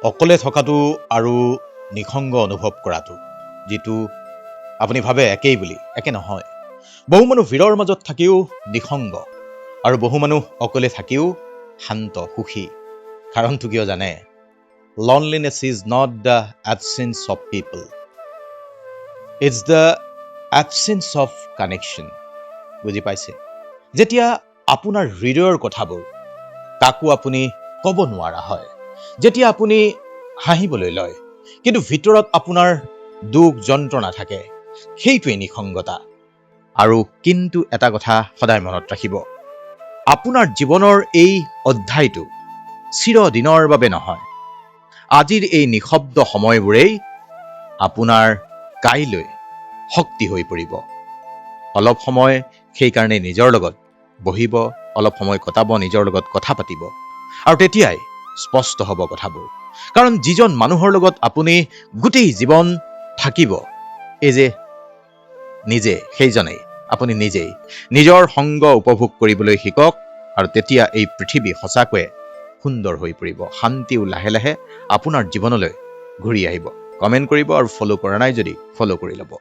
অকলে থকাটো আৰু নিসংগ অনুভৱ কৰাটো, যিটো আপুনি ভাবে একেই বুলি, একে নহয়। বহু মানুহ ভিৰৰ মাজত থাকিও নিসংগ, আৰু বহু মানুহ অকলে থাকিও শান্ত, সুখী। কাৰণটো কিয় জানে? Loneliness is not the absence of people. It's the absence of connection. বুজি পাইছে? যেতিয়া আপোনাৰ হৃদয়ৰ কথাবোৰ কাকো আপুনি ক'ব নোৱাৰা হয়, যেতিয়া আপুনি হাঁহিবলৈ লয় কিন্তু ভিতৰত আপোনাৰ দুখ যন্ত্ৰণা থাকে, সেইটোৱে নিসংগতা। আৰু কিন্তু এটা কথা সদায় মনত ৰাখিব, আপোনাৰ জীৱনৰ এই অধ্যায়টো চিৰদিনৰ বাবে নহয়। আজিৰ এই নিঃশব্দ সময়বোৰেই আপোনাৰ কাইলৈ শক্তি হৈ পৰিব। অলপ সময় সেইকাৰণে নিজৰ লগত বহিব, অলপ সময় কটাব, নিজৰ লগত কথা পাতিব, আৰু তেতিয়াই স্পষ্ট হ'ব কথাবোৰ। কাৰণ যিজন মানুহৰ লগত আপুনি গোটেই জীৱন থাকিব, এই যে নিজে, সেইজনেই আপুনি নিজেই। নিজৰ সংগ উপভোগ কৰিবলৈ শিকক, আৰু তেতিয়া এই পৃথিৱী সঁচাকৈয়ে সুন্দৰ হৈ পৰিব। শান্তিও লাহে লাহে আপোনাৰ জীৱনলৈ ঘূৰি আহিব। কমেণ্ট কৰিব, আৰু ফ'ল' কৰা নাই যদি ফ'ল' কৰি ল'ব।